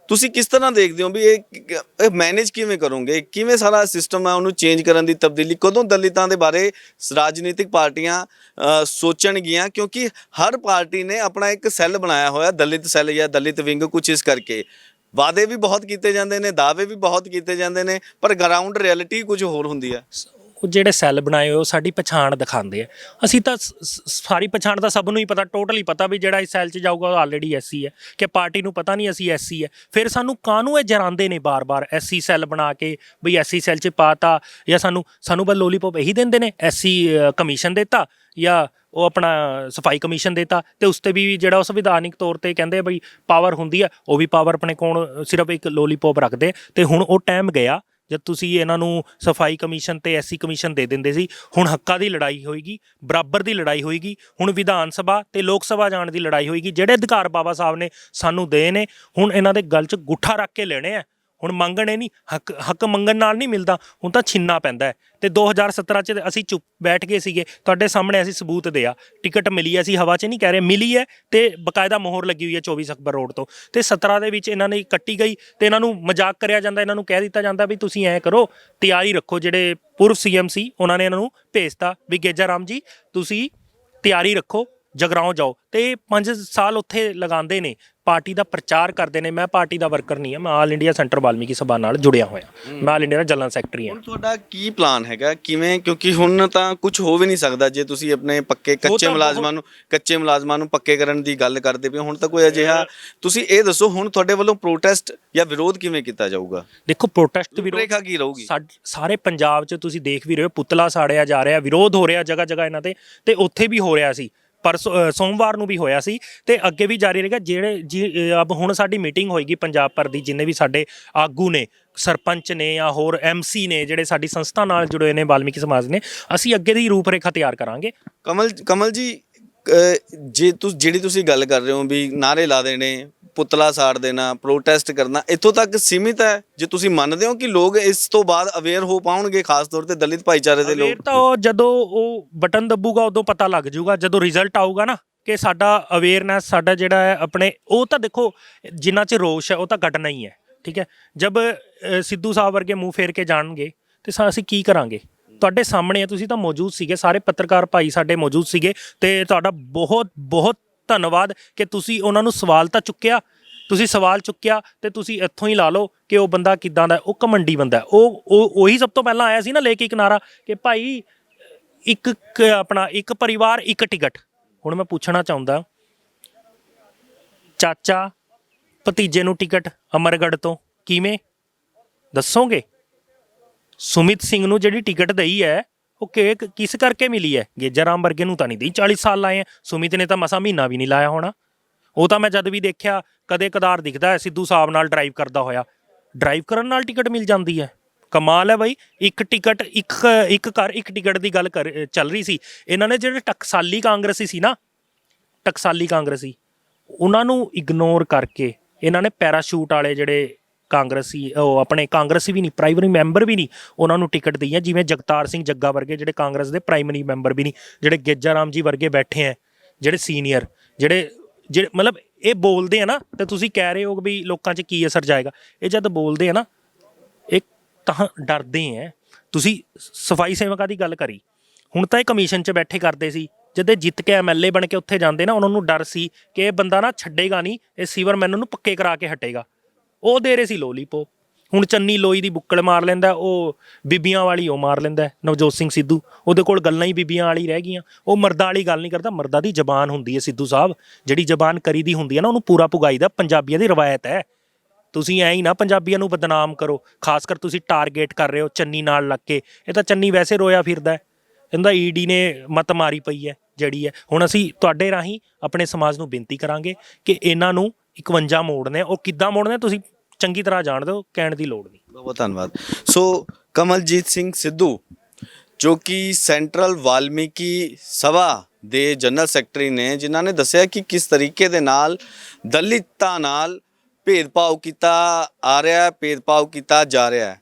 ਤੁਸੀਂ ਕਿਸ ਤਰ੍ਹਾਂ ਦੇਖਦੇ ਹੋ ਵੀ ਇਹ ਮੈਨੇਜ ਕਿਵੇਂ ਕਰੋਗੇ? ਕਿਵੇਂ ਸਾਰਾ ਸਿਸਟਮ ਹੈ ਉਹਨੂੰ ਚੇਂਜ ਕਰਨ ਦੀ ਤਬਦੀਲੀ? ਕਦੋਂ ਦਲਿਤਾਂ ਦੇ ਬਾਰੇ ਰਾਜਨੀਤਿਕ ਪਾਰਟੀਆਂ ਸੋਚਣਗੀਆਂ? ਕਿਉਂਕਿ ਹਰ ਪਾਰਟੀ ਨੇ ਆਪਣਾ ਇੱਕ ਸੈੱਲ ਬਣਾਇਆ ਹੋਇਆ, ਦਲਿਤ ਸੈੱਲ ਜਾਂ ਦਲਿਤ ਵਿੰਗ, ਕੁਛ ਇਸ ਕਰਕੇ। ਵਾਅਦੇ ਵੀ ਬਹੁਤ ਕੀਤੇ ਜਾਂਦੇ ਨੇ, ਦਾਅਵੇ ਵੀ ਬਹੁਤ ਕੀਤੇ ਜਾਂਦੇ ਨੇ, ਪਰ ਗਰਾਊਂਡ ਰਿਐਲਿਟੀ ਕੁਝ ਹੋਰ ਹੁੰਦੀ ਹੈ। ਉਹ ਜਿਹੜੇ ਸੈੱਲ ਬਣਾਏ ਹੋਏ ਉਹ ਸਾਡੀ ਪਛਾਣ ਦਿਖਾਉਂਦੇ ਆ। ਅਸੀਂ ਤਾਂ ਸਾਰੀ ਪਛਾਣ ਤਾਂ ਸਭ ਨੂੰ ਹੀ ਪਤਾ, ਟੋਟਲੀ ਪਤਾ ਵੀ ਜਿਹੜਾ ਇਸ ਸੈੱਲ 'ਚ ਜਾਊਗਾ ਉਹ ਆਲਰੇਡੀ SC ਹੈ, ਕਿ ਪਾਰਟੀ ਨੂੰ ਪਤਾ ਨਹੀਂ ਅਸੀਂ SC ਹੈ। ਫਿਰ ਸਾਨੂੰ ਕਾਹਨੂੰ ਇਹ ਜਰਾਂਦੇ ਨੇ ਬਾਰ-ਬਾਰ SC ਸੈੱਲ ਬਣਾ ਕੇ ਬਈ SC ਸੈੱਲ 'ਚ ਪਾਤਾ, ਜਾਂ ਸਾਨੂੰ ਬਸ ਲੋਲੀਪੌਪ ਇਹੀ ਦਿੰਦੇ ਨੇ, SC ਕਮਿਸ਼ਨ ਦਿੱਤਾ ਜਾਂ ਉਹ ਆਪਣਾ ਸਫਾਈ ਕਮਿਸ਼ਨ ਦਿੱਤਾ, ਤੇ ਉਸ 'ਤੇ ਵੀ ਜਿਹੜਾ ਉਹ ਸੰਵਿਧਾਨਿਕ ਤੌਰ 'ਤੇ ਕਹਿੰਦੇ ਬਈ ਪਾਵਰ ਹੁੰਦੀ ਹੈ, ਉਹ ਵੀ ਪਾਵਰ ਆਪਣੇ ਕੋਲ ਸਿਰਫ ਇੱਕ ਲੋਲੀਪੌਪ ਰੱਖਦੇ। ਤੇ ਹੁਣ ਉਹ ਟਾਈਮ ਗਿਆ ਜਦ ਤੁਸੀਂ ਇਹਨਾਂ ਨੂੰ ਸਫਾਈ ਕਮਿਸ਼ਨ ਤੇ SC ਕਮਿਸ਼ਨ ਦੇ ਦਿੰਦੇ ਸੀ। ਹੁਣ ਹੱਕਾਂ ਦੀ ਲੜਾਈ ਹੋਏਗੀ, ਬਰਾਬਰ ਦੀ ਲੜਾਈ ਹੋਏਗੀ। ਹੁਣ ਵਿਧਾਨ ਸਭਾ ਤੇ ਲੋਕ ਸਭਾ ਜਾਣ ਦੀ ਲੜਾਈ ਹੋਏਗੀ। ਜਿਹੜੇ ਅਧਿਕਾਰ ਬਾਬਾ ਸਾਹਿਬ ਨੇ ਸਾਨੂੰ ਦੇ ਨੇ, ਹੁਣ ਇਹਨਾਂ ਦੇ ਗਲ 'ਚ ਗੁੱਠਾ ਰੱਖ ਕੇ ਲੈਣੇ ਆ। ਹੁਣ ਮੰਗਣੇ ਨਹੀਂ, ਹੱਕ ਮੰਗਣ ਨਾਲ ਨਹੀਂ ਮਿਲਦਾ, ਹੁਣ ਤਾਂ ਛਿੰਨਾ ਪੈਂਦਾ ਹੈ। ਤੇ 2017 'ਚ ਅਸੀਂ ਚੁੱਪ ਬੈਠ ਗਏ ਸੀਗੇ, ਤੁਹਾਡੇ ਸਾਹਮਣੇ ਅਸੀਂ ਸਬੂਤ ਦਿਆ, ਟਿਕਟ ਮਿਲੀ ਹੈ, ਅਸੀਂ ਹਵਾ 'ਚ ਨਹੀਂ ਕਹਿ ਰਹੇ, ਮਿਲੀ ਹੈ ਤੇ ਬਕਾਇਦਾ ਮੋਹਰ ਲੱਗੀ ਹੋਈ ਹੈ 24 ਅਕਬਰ ਰੋਡ ਤੋਂ। ਤੇ 17 ਦੇ ਵਿੱਚ ਇਹਨਾਂ ਨੇ ਕੱਟੀ ਗਈ ਤੇ ਇਹਨਾਂ ਨੂੰ ਮਜ਼ਾਕ ਕਰਿਆ ਜਾਂਦਾ, ਇਹਨਾਂ ਨੂੰ ਕਹਿ ਦਿੱਤਾ ਜਾਂਦਾ ਵੀ ਤੁਸੀਂ ਐਂ ਕਰੋ, ਤਿਆਰੀ ਰੱਖੋ। ਜਿਹੜੇ ਪੂਰਵ CM ਸੀ ਉਹਨਾਂ ਨੇ ਇਹਨਾਂ ਨੂੰ ਭੇਜਤਾ ਵੀ ਗੇਜਾ ਰਾਮ ਜੀ ਤੁਸੀਂ ਤਿਆਰੀ ਰੱਖੋ, ਜਗਰਾਓਂ ਜਾਓ। ਤੇ 5 ਸਾਲ ਉੱਥੇ ਲਗਾਉਂਦੇ ਨੇ, ਪਾਰਟੀ ਦਾ ਪ੍ਰਚਾਰ ਕਰਦੇ ਨੇ। ਮੈਂ ਪਾਰਟੀ ਦਾ ਵਰਕਰ ਨਹੀਂ ਹਾਂ, ਮੈਂ ਆਲ ਇੰਡੀਆ ਸੈਂਟਰ ਵਾਲਮੀਕੀ ਸਭਾ ਨਾਲ ਜੁੜਿਆ ਹੋਇਆ, ਮੈਂ ਆਲ ਇੰਡੀਆ ਦਾ ਜਨਰਲ ਸੈਕਟਰੀ ਹਾਂ। ਹੁਣ ਤੁਹਾਡਾ ਕੀ ਪਲਾਨ ਹੈਗਾ, ਕਿਵੇਂ? ਕਿਉਂਕਿ ਹੁਣ ਤਾਂ ਕੁਝ ਹੋ ਵੀ ਨਹੀਂ ਸਕਦਾ ਜੇ ਤੁਸੀਂ ਆਪਣੇ ਕੱਚੇ ਮੁਲਾਜ਼ਮਾਂ ਨੂੰ ਪੱਕੇ ਕਰਨ ਦੀ ਗੱਲ ਕਰਦੇ ਪਏ। ਹੁਣ ਤਾਂ ਕੋਈ ਅਜਿਹਾ, ਤੁਸੀਂ ਇਹ ਦੱਸੋ ਹੁਣ ਤੁਹਾਡੇ ਵੱਲੋਂ ਪ੍ਰੋਟੈਸਟ ਜਾਂ ਵਿਰੋਧ ਕਿਵੇਂ ਕੀਤਾ ਜਾਊਗਾ? ਦੇਖੋ ਪ੍ਰੋਟੈਸਟ ਰੇਖਾ ਕੀ ਰਹੂਗੀ? ਸਾਰੇ ਪੰਜਾਬ 'ਚ ਤੁਸੀਂ ਦੇਖ ਵੀ ਰਹੇ ਹੋ, ਪੁਤਲਾ ਸਾੜਿਆ ਜਾ ਰਿਹਾ, ਵਿਰੋਧ ਹੋ ਰਿਹਾ ਜਗ੍ਹਾ ਜਗ੍ਹਾ ਇਹਨਾਂ ਤੇ ਉੱਥੇ ਵੀ ਹੋ ਰਿਹਾ ਸੀ, ਪਰ ਸੋਮਵਾਰ ਨੂੰ ਵੀ ਹੋਇਆ ਸੀ ਤੇ ਅੱਗੇ ਵੀ ਜਾਰੀ ਰਹੇਗਾ। ਅਬ ਹੁਣ ਸਾਡੀ ਮੀਟਿੰਗ ਹੋਏਗੀ ਪੰਜਾਬ ਭਰ ਦੀ, ਜਿੰਨੇ ਵੀ ਸਾਡੇ ਆਗੂ ਨੇ, ਸਰਪੰਚ ਨੇ ਜਾਂ ਹੋਰ MC ਨੇ, ਜਿਹੜੇ ਸਾਡੀ ਸੰਸਥਾ ਨਾਲ ਜੁੜੇ ਨੇ ਵਾਲਮੀਕੀ ਸਮਾਜ ਨੇ, ਅਸੀਂ ਅੱਗੇ ਦੀ ਰੂਪ ਰੇਖਾ ਤਿਆਰ ਕਰਾਂਗੇ। ਕਮਲ ਜੀ, ਜਿਹੜੀ ਤੁਸੀਂ ਗੱਲ ਕਰ ਰਹੇ ਹੋ ਵੀ ਨਾਅਰੇ ਲਾ ਦੇਣੇ, ਪੁਤਲਾ ਸਾੜ ਦੇਣਾ, ਪ੍ਰੋਟੈਸਟ ਕਰਨਾ, ਇੱਥੋਂ ਤੱਕ ਸੀਮਿਤ ਹੈ? ਜੇ ਤੁਸੀਂ ਮੰਨਦੇ ਹੋ ਕਿ ਲੋਕ ਇਸ ਤੋਂ ਬਾਅਦ ਅਵੇਅਰ ਹੋ ਪਾਉਣਗੇ, ਖਾਸ ਤੌਰ ਤੇ ਦਲਿਤ ਭਾਈਚਾਰੇ ਦੇ ਲੋਕ? ਤਾਂ ਉਹ ਜਦੋਂ ਉਹ ਬਟਨ ਦੱਬੂਗਾ ਉਦੋਂ ਪਤਾ ਲੱਗ ਜਾਊਗਾ, ਜਦੋਂ ਰਿਜ਼ਲਟ ਆਊਗਾ ਨਾ, ਕਿ ਸਾਡਾ ਅਵੇਅਰਨੈਸ, ਸਾਡਾ ਜਿਹੜਾ ਹੈ ਆਪਣੇ, ਉਹ ਤਾਂ ਦੇਖੋ ਜਿੰਨਾ 'ਚ ਰੋਸ਼ ਹੈ ਉਹ ਤਾਂ ਘਟਣਾ ਹੀ ਹੈ, ਠੀਕ ਹੈ। ਜਦ ਸਿੱਧੂ ਸਾਹਿਬ ਵਰਗੇ ਮੂੰਹ ਫੇਰ ਕੇ ਜਾਣਗੇ ਤੇ ਅਸੀਂ ਕੀ ਕਰਾਂਗੇ? ਤੁਹਾਡੇ ਸਾਹਮਣੇ ਹੈ, ਤੁਸੀਂ ਤਾਂ ਮੌਜੂਦ ਸੀਗੇ, ਸਾਰੇ ਪੱਤਰਕਾਰ ਭਾਈ ਸਾਡੇ ਮੌਜੂਦ ਸੀਗੇ, ਤੇ ਤੁਹਾਡਾ ਬਹੁਤ ਬਹੁਤ ਧੰਨਵਾਦ ਕਿ ਤੁਸੀਂ ਉਹਨਾਂ ਨੂੰ ਸਵਾਲ ਤਾਂ ਚੁੱਕਿਆ ਤੁਸੀਂ ਸਵਾਲ ਚੁੱਕਿਆ ਤੇ ਤੁਸੀਂ ਇੱਥੋਂ ਹੀ ਲਾ ਲਓ ਕਿ ਉਹ ਬੰਦਾ ਕਿੱਦਾਂ ਦਾ, ਉਹ ਘਮੰਡੀ ਬੰਦਾ ਹੈ। ਉਹ ਉਹੀ ਸਭ ਤੋਂ ਪਹਿਲਾਂ ਆਇਆ ਸੀ ਨਾ ਲੈ ਕੇ ਇੱਕ ਨਾਰਾ ਕਿ ਭਾਈ ਆਪਣਾ ਇੱਕ ਪਰਿਵਾਰ ਇੱਕ ਟਿਕਟ। ਹੁਣ ਮੈਂ ਪੁੱਛਣਾ ਚਾਹੁੰਦਾ, ਚਾਚਾ ਭਤੀਜੇ ਨੂੰ ਟਿਕਟ ਅਮਰਗੜ੍ਹ ਤੋਂ ਕਿਵੇਂ ਦੱਸੋਗੇ? ਸੁਮਿਤ ਸਿੰਘ ਨੂੰ ਜਿਹੜੀ ਟਿਕਟ ਦਈ ਹੈ ਉਹ ਕਿਸ ਕਰਕੇ ਮਿਲੀ ਹੈ? ਗੇਜਾ ਰਾਮ ਵਰਗੇ ਨੂੰ ਤਾਂ ਨਹੀਂ ਦਈ, 40 ਸਾਲ ਲਾਏ ਆ। ਸੁਮਿਤ ਨੇ ਤਾਂ ਮਸਾਂ ਮਹੀਨਾ ਵੀ ਨਹੀਂ ਲਾਇਆ ਹੋਣਾ। ਉਹ ਤਾਂ ਮੈਂ ਜਦ ਵੀ ਦੇਖਿਆ ਕਦੇ ਕਦਾਰ ਦਿਖਦਾ ਹੈ ਸਿੱਧੂ ਸਾਹਿਬ ਨਾਲ ਡਰਾਈਵ ਕਰਦਾ ਹੋਇਆ। ਡਰਾਈਵ ਕਰਨ ਨਾਲ ਟਿਕਟ ਮਿਲ ਜਾਂਦੀ ਹੈ, ਕਮਾਲ ਹੈ ਬਾਈ। ਇੱਕ ਟਿਕਟ ਇੱਕ ਘਰ ਇੱਕ ਟਿਕਟ ਦੀ ਗੱਲ ਚੱਲ ਰਹੀ ਸੀ। ਇਹਨਾਂ ਨੇ ਜਿਹੜੇ ਟਕਸਾਲੀ ਕਾਂਗਰਸੀ ਸੀ ਨਾ, ਟਕਸਾਲੀ ਕਾਂਗਰਸੀ, ਉਹਨਾਂ ਨੂੰ ਇਗਨੋਰ ਕਰਕੇ ਇਹਨਾਂ ਨੇ ਪੈਰਾਸ਼ੂਟ ਵਾਲੇ ਜਿਹੜੇ ਕਾਂਗਰਸੀ, ਉਹ ਆਪਣੇ ਕਾਂਗਰਸੀ ਵੀ ਨਹੀਂ, ਪ੍ਰਾਇਮਰੀ ਮੈਂਬਰ ਵੀ ਨਹੀਂ, ਉਹਨਾਂ ਨੂੰ ਟਿਕਟ ਦਈ ਹੈ। ਜਿਵੇਂ ਜਗਤਾਰ ਸਿੰਘ ਜੱਗਾ ਵਰਗੇ ਜਿਹੜੇ ਕਾਂਗਰਸ ਦੇ ਪ੍ਰਾਇਮਰੀ ਮੈਂਬਰ ਵੀ ਨਹੀਂ, ਜਿਹੜੇ ਗੇਜਾ ਰਾਮ ਜੀ ਵਰਗੇ ਬੈਠੇ ਹੈ, ਜਿਹੜੇ ਸੀਨੀਅਰ, ਜਿਹੜੇ ਮਤਲਬ ਇਹ ਬੋਲਦੇ ਆ ਨਾ, ਤੇ ਤੁਸੀਂ ਕਹਿ ਰਹੇ ਹੋ ਵੀ ਲੋਕਾਂ 'ਚ ਕੀ ਅਸਰ ਜਾਏਗਾ। ਇਹ ਜਦ ਬੋਲਦੇ ਆ ਨਾ, ਇਹ ਤਾਂ ਡਰਦੇ ਹੈ। ਤੁਸੀਂ ਸਫਾਈ ਸੇਵਕਾਂ ਦੀ ਗੱਲ ਕਰੀ, ਹੁਣ ਤਾਂ ਇਹ ਕਮਿਸ਼ਨ 'ਚ ਬੈਠੇ ਕਰਦੇ ਸੀ, ਜਦ ਇਹ ਜਿੱਤ ਕੇ ਐਮਐਲਏ ਬਣ ਕੇ ਉੱਥੇ ਜਾਂਦੇ ਨਾ, ਉਹਨਾਂ ਨੂੰ ਡਰ ਸੀ ਕਿ ਇਹ ਬੰਦਾ ਨਾ ਛੱਡੇਗਾ ਨਹੀਂ, ਇਹ ਸੀਵਰਮੈਨ ਨੂੰ ਪੱਕੇ ਕਰਾ ਕੇ ਹਟੇਗਾ। ਉਹ ਦੇ ਰਹੇ ਸੀ ਲੋਲੀਪੋਪ। ਹੁਣ ਚੰਨੀ ਲੋਈ ਦੀ ਬੁੱਕਲ ਮਾਰ ਲੈਂਦਾ, ਉਹ ਬੀਬੀਆਂ ਵਾਲੀ ਉਹ ਮਾਰ ਲੈਂਦਾ ਨਵਜੋਤ ਸਿੰਘ ਸਿੱਧੂ। ਉਹਦੇ ਕੋਲ ਗੱਲਾਂ ਹੀ ਬੀਬੀਆਂ ਵਾਲੀ ਰਹਿ ਗਈਆਂ। ਉਹ ਮਰਦਾਂ ਵਾਲੀ ਗੱਲ ਨਹੀਂ ਕਰਦਾ। ਮਰਦਾਂ ਦੀ ਜ਼ਬਾਨ ਹੁੰਦੀ ਹੈ ਸਿੱਧੂ ਸਾਹਿਬ, ਜਿਹੜੀ ਜ਼ਬਾਨ ਕਰੀ ਦੀ ਹੁੰਦੀ ਹੈ ਨਾ, ਉਹਨੂੰ ਪੂਰਾ ਪੁਗਾਈਦਾ। ਪੰਜਾਬੀਆਂ ਦੀ ਰਵਾਇਤ ਹੈ। ਤੁਸੀਂ ਐਂ ਹੀ ਨਾ ਪੰਜਾਬੀਆਂ ਨੂੰ ਬਦਨਾਮ ਕਰੋ, ਖਾਸ ਕਰ ਤੁਸੀਂ ਟਾਰਗੇਟ ਕਰ ਰਹੇ ਹੋ ਚੰਨੀ ਨਾਲ ਲੱਗ ਕੇ। ਇਹ ਤਾਂ ਚੰਨੀ ਵੈਸੇ ਰੋਇਆ ਫਿਰਦਾ, ਇਹਦਾ ਈਡੀ ਨੇ ਮੱਤ ਮਾਰੀ ਪਈ ਹੈ ਜਿਹੜੀ ਹੈ। ਹੁਣ ਅਸੀਂ ਤੁਹਾਡੇ ਰਾਹੀਂ ਆਪਣੇ ਸਮਾਜ ਨੂੰ ਬੇਨਤੀ ਕਰਾਂਗੇ ਕਿ ਇਹਨਾਂ ਨੂੰ 51 ਮੋੜਨੇ। ਉਹ ਕਿੱਦਾਂ ਮੋੜਨੇ ਤੁਸੀਂ ਚੰਗੀ ਤਰ੍ਹਾਂ ਜਾਣਦੇ ਹੋ, ਕਹਿਣ ਦੀ ਲੋੜ ਨਹੀਂ। ਬਹੁਤ ਧੰਨਵਾਦ। ਸੋ ਕਮਲਜੀਤ ਸਿੰਘ ਸਿੱਧੂ ਜੋ ਕਿ ਸੈਂਟਰਲ ਵਾਲਮੀਕੀ ਸਭਾ ਦੇ ਜਨਰਲ ਸੈਕਟਰੀ ਨੇ, ਜਿਨ੍ਹਾਂ ਨੇ ਦੱਸਿਆ ਕਿ ਕਿਸ ਤਰੀਕੇ ਦੇ ਨਾਲ ਦਲਿਤਾਂ ਨਾਲ ਭੇਦਭਾਵ ਕੀਤਾ ਆ ਰਿਹਾ, ਭੇਦਭਾਵ ਕੀਤਾ ਜਾ ਰਿਹਾ ਹੈ।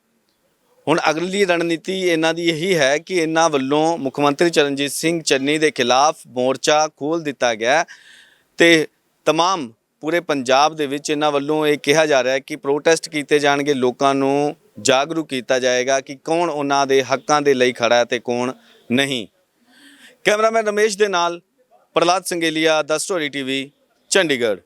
ਹੁਣ ਅਗਲੀ ਰਣਨੀਤੀ ਇਹਨਾਂ ਦੀ ਇਹੀ ਹੈ ਕਿ ਇਹਨਾਂ ਵੱਲੋਂ ਮੁੱਖ ਮੰਤਰੀ ਚਰਨਜੀਤ ਸਿੰਘ ਚੰਨੀ ਦੇ ਖਿਲਾਫ ਮੋਰਚਾ ਖੋਲ੍ਹ ਦਿੱਤਾ ਗਿਆ ਤੇ ਤਮਾਮ ਪੂਰੇ ਪੰਜਾਬ ਦੇ ਵਿੱਚ ਇਹਨਾਂ ਵੱਲੋਂ ਇਹ ਕਿਹਾ ਜਾ ਰਿਹਾ ਹੈ ਕਿ ਪ੍ਰੋਟੈਸਟ ਕੀਤੇ ਜਾਣਗੇ, ਲੋਕਾਂ ਨੂੰ ਜਾਗਰੂਕ ਕੀਤਾ ਜਾਏਗਾ ਕਿ ਕੌਣ ਉਹਨਾਂ ਦੇ ਹੱਕਾਂ ਦੇ ਲਈ ਖੜਾ ਹੈ ਤੇ ਕੌਣ ਨਹੀਂ। ਕੈਮਰਾਮੈਨ ਰਮੇਸ਼ ਦੇ ਨਾਲ ਪ੍ਰਹਲਾਦ ਸੰਗੇਲੀਆ, ਦਾ ਸਟੋਰੀ ਟੀਵੀ, ਚੰਡੀਗੜ੍ਹ।